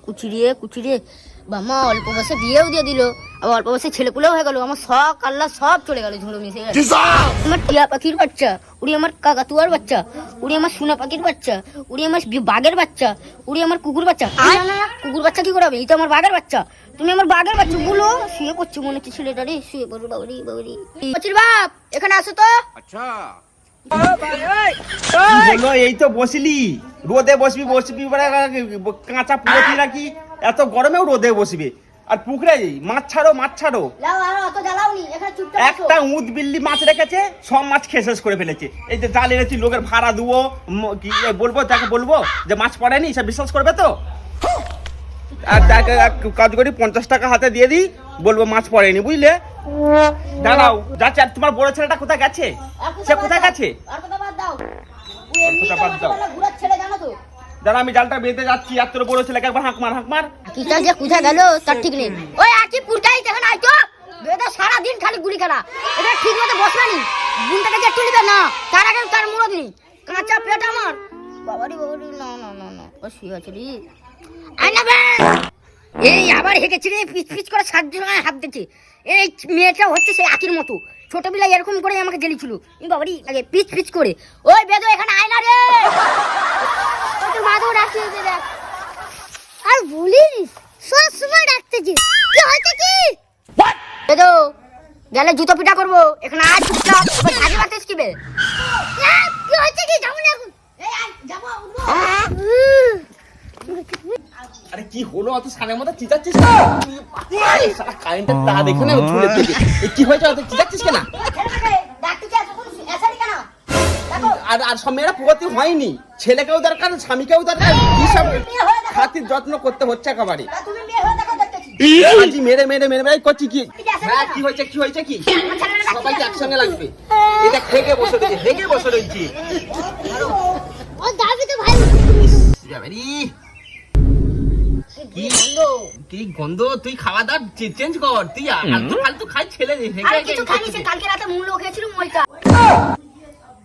কুচিরিয়ে কুচিরিয়ে বাবা অল্প বয়সে বিয়েও দিয়ে দিল, আবার অল্প বয়সে ছেলেপুলেও হয়ে গেল। আমার শখ আল্লাহ সব চলে গেল, ঝুড়ো মিশে গেল। আমার টিয়া পাখির বাচ্চা উড়ি, আমার কাকাতুয়ার বাচ্চা উড়ি, আমার সোনা পাখির বাচ্চা উড়ি, আমার বাঘের বাচ্চা উড়ি, আমার কুকুর বাচ্চা। কুকুর বাচ্চা কি করে হবে? এই তো আমার বাঘের বাচ্চা। তুমি আমার বাঘের বাচ্চা বলো। শুয়ে পড়ছে মনে হচ্ছে ছেলেটা রে, শুয়ে পড়ো বাবরি বাবরি। বলছির বাপ এখানে আসো তো। আচ্ছা বলো, এই তো বসলি, রোদে বসবি বসবি কাঁচা পুকুর নাকি এত গরমেও রোদে বসবে? আর পুকুরে মাছ ছাড়ো মাছ ছাড়ো। একটা উদ বিল্লি মাছ রেখেছে, সব মাছ খেয়ে শেষ করে ফেলেছে। এই যে জাল এনেছি, লোকের ভাড়া দেবো, বলবো তাকে বলবো যে মাছ পড়েনি, সে বিশ্বাস করবে তো? আর তাকে কাজ করি 50 টাকা হাতে দিয়ে দিই, বলবো মাছ পড়েনি, বুঝলে? দাঁড়াও যাচ্ছে। আর তোমার বড় ছেলেটা কোথায় গেছে? সে কোথায় গেছে? দাঁড়া, আমি জালটা বেঁধে যাচ্ছি। আর তোর বড় ছেলেকে একবার হাঁক মার, হাঁক মার। কিটা যে কোথায় গেল তার ঠিক নেই। ওই আকি পুরটাই দেখেন আইতো বেদা সারা দিন খালি গুলি খেলা। এটা ঠিক মতো বসবানি, গুনটাকে যে তুলিবে না, তার আগে তার মুড়ো দিই। কাঁচা পেট আমার বাবারি বাবারি। না না না না, ও শুয়ে আছে রে। আই না বে, এই আবার হেগেছে রে, পিচ পিচ করে সাত জনের হাত দিচ্ছে। এই মেয়েটা হচ্ছে সেই আকির মতো, ছোটবেলায় এরকম করে আমাকে জেলিছিল। এই বাবারি আগে পিচ পিচ করে। ওই বেদো এখানে আয় না রে, তোর মাদু ডাকিয়ে দে। দেখ আর বলিস সব সময় ডাকতেছি, কি হচ্ছে কি? বেদো গেলে জুতো পিটা করবো, এখানে আয় চুপচাপ। আগে বাতাস কি বে? কি হচ্ছে কি? যাবো না এখন। এই আয় যাবো উঠবো। আরে কি হলো, অত সানের মতো চিচাচ্ছিস না? সারা কারেন্টের তার এখানে ঝুলে দিকে। এই কি হয়েছে, অত চিচাচ্ছিস কেন? আর আর সব মেয়েরা পুরোতে হয়নি, ছেলেকেও দরকার, স্বামীকেও দরকার। কি সব খাতির যত্ন করতে হচ্ছে একেবারে। আজি মেরে মেরে মেরে মেরে করছি কি? হ্যাঁ কি হয়েছে, কি হয়েছে কি? সবাইকে একসঙ্গে লাগবে। এটা খেগে বসে রয়েছে, হেগে বসে রয়েছে। কি গন্ধ! তুই খাওয়া দাওয়া চেঞ্জ কর, তুই আলতু ফালতু খাই ছেলে। কালকে রাতে মূল্য খেয়েছিল মইটা।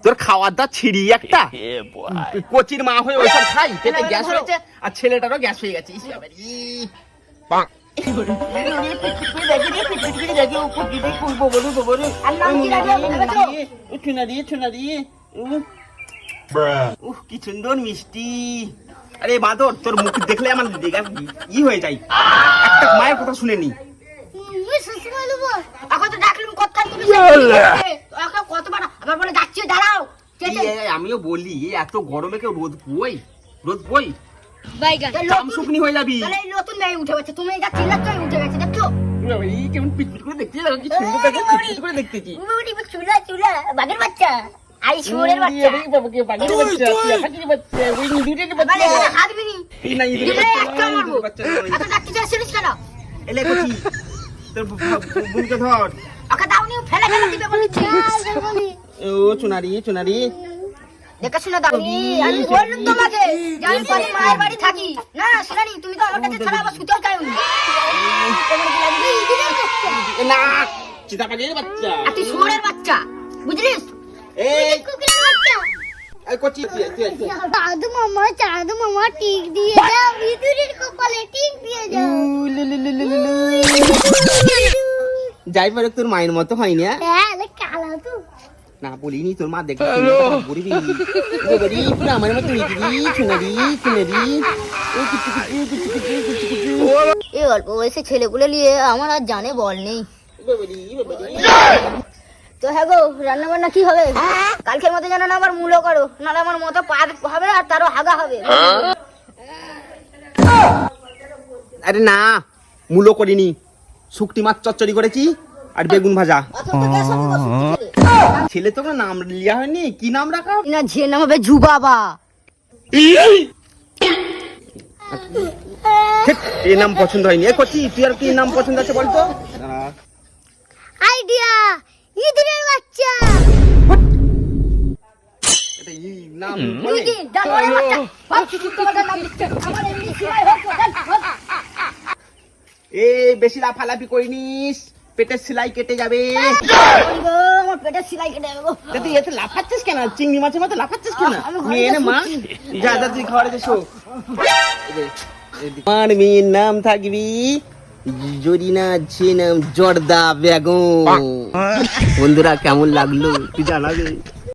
তোর খাওয়ার দাওয়া ছিড়ি একটা, কচির মা হয়ে ওইসব খাই, পেটে গ্যাস হয়েছে, আর ছেলেটারও গ্যাস হয়ে গেছে। কি সুন্দর মিষ্টি। আরে বাদর, তোর মুখ দেখলে আমার ই হয়ে যায়। একটা মায়ের কথা শুনেনি। আমিও বলি, এত গরমে কেউ রোদ বই, রোদ বই জাম শুকনি হয়ে যাবি। নতুন মেয়ে উঠে গেছে, তুমি এটা চিল্লাচ্ছ উঠে গেছে, দেখছো? কেমন পিটপিট করে দেখতে, কি সুন্দর দেখে পিটপিট করে দেখতেছি। চুলা চুলা বাঘের বাচ্চা, আই শুয়োরের বাচ্চা, বাঘের বাচ্চা, পাখির বাচ্চা, ওই ইঁদুরের বাচ্চা। হাতবি নি এই না ইঁদুরের বাচ্চা। এত ডাকতে যাচ্ছিস কেন? এলে কচি, তোর বুনকে ধর। ওকে দাওনি, ফেলে ফেলে দিবে বলেছি। ও চুনারি চুনারি, দেখাশোনা দাওনি। আমি বললাম তোমাকে আমি পরে মায়ের বাড়ি থাকি না। শুনানি, তুমি তো আমার কাছে ছাড়া আবার শুতেও চাইনি। না চিতা পাখির বাচ্চা, আর তুই শুয়োরের বাচ্চা, বুঝলিস? এই কুকুরের বাচ্চা। এই কচি দাদু মামা টিক দিয়ে যাও, ইঁদুরের কপালে টিক দিয়ে যাও। যাই পারে, তোর মায়ের মতো হয়নি। হ্যাঁ কালা তো না বলিনি, তোর মা দেখবে বলবি পুরো আমার মতো চুনারি চুনারি। এই অল্প বয়সে ছেলেগুলো নিয়ে আমার আর জানে বল নেই। তো হ্যাঁ গো, রান্না বান্না কি হবে? কালকের মতো জানো না আবার মূল্য করো, নাহলে আমার মতো পার হবে আর তারও হাগা হবে। আরে না, মূলো করিনি, শুকটি মাছ চচ্চড়ি করেছি আর বেগুন ভাজা। ছেলে তো নাম লিয়া হয়নি, কি নাম রাখা? না ঝিয়ের নাম হবে জুবাবা। এই নাম পছন্দ হয়নি। এ কচি, তুই আর কি নাম পছন্দ আছে বলতো? আইডিয়া, ইঁদুরের বাচ্চা। এটা এই নাম তুই কি জানোয়ারের বাচ্চা? ভাব কি তোমাদের নাম দিচ্ছে? আমার এমনি সিলাই হচ্ছে। এই বেশি লাফালাফি করিনিস, পেটের সেলাই কেটে যাবে। আমার পেটের সেলাই কেটে যাবে গো। তুই এত লাফাচ্ছিস কেন? চিংড়ি মাছের মতো লাফাচ্ছিস কেন? নিয়ে নে মা, যা যা তুই খাওয়ারে শো। আমার মেয়ের নাম থাকবি জরিনা ছে নাম জর্দা বেগম। বন্ধুরা কেমন লাগলো তুই জানাবে।